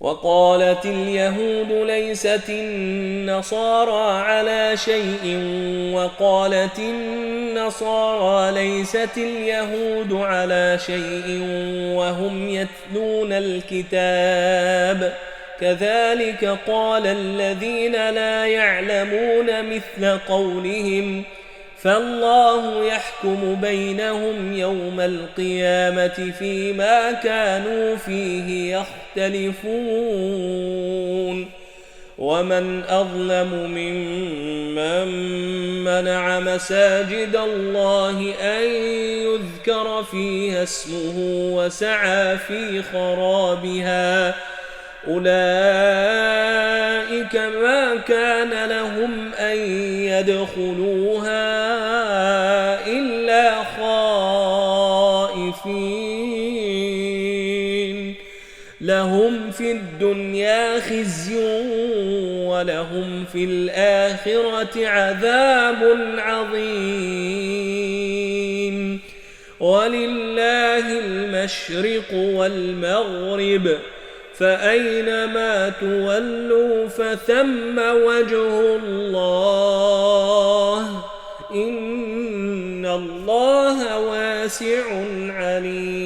وقالت اليهود ليست النصارى على شيء وقالت النصارى ليست اليهود على شيء وهم يتلون الكتاب كذلك قال الذين لا يعلمون مثل قولهم فالله يحكم بينهم يوم القيامة فيما كانوا فيه يختلفون ومن أظلم ممن منع مساجد الله أن يذكر فيها اسمه وسعى في خرابها أولئك ما كان لهم أن يدخلوها إلا خائفين لهم في الدنيا خزي ولهم في الآخرة عذاب عظيم ولله المشرق والمغرب فأينما تولوا فثم وجه الله إن الله واسع عليم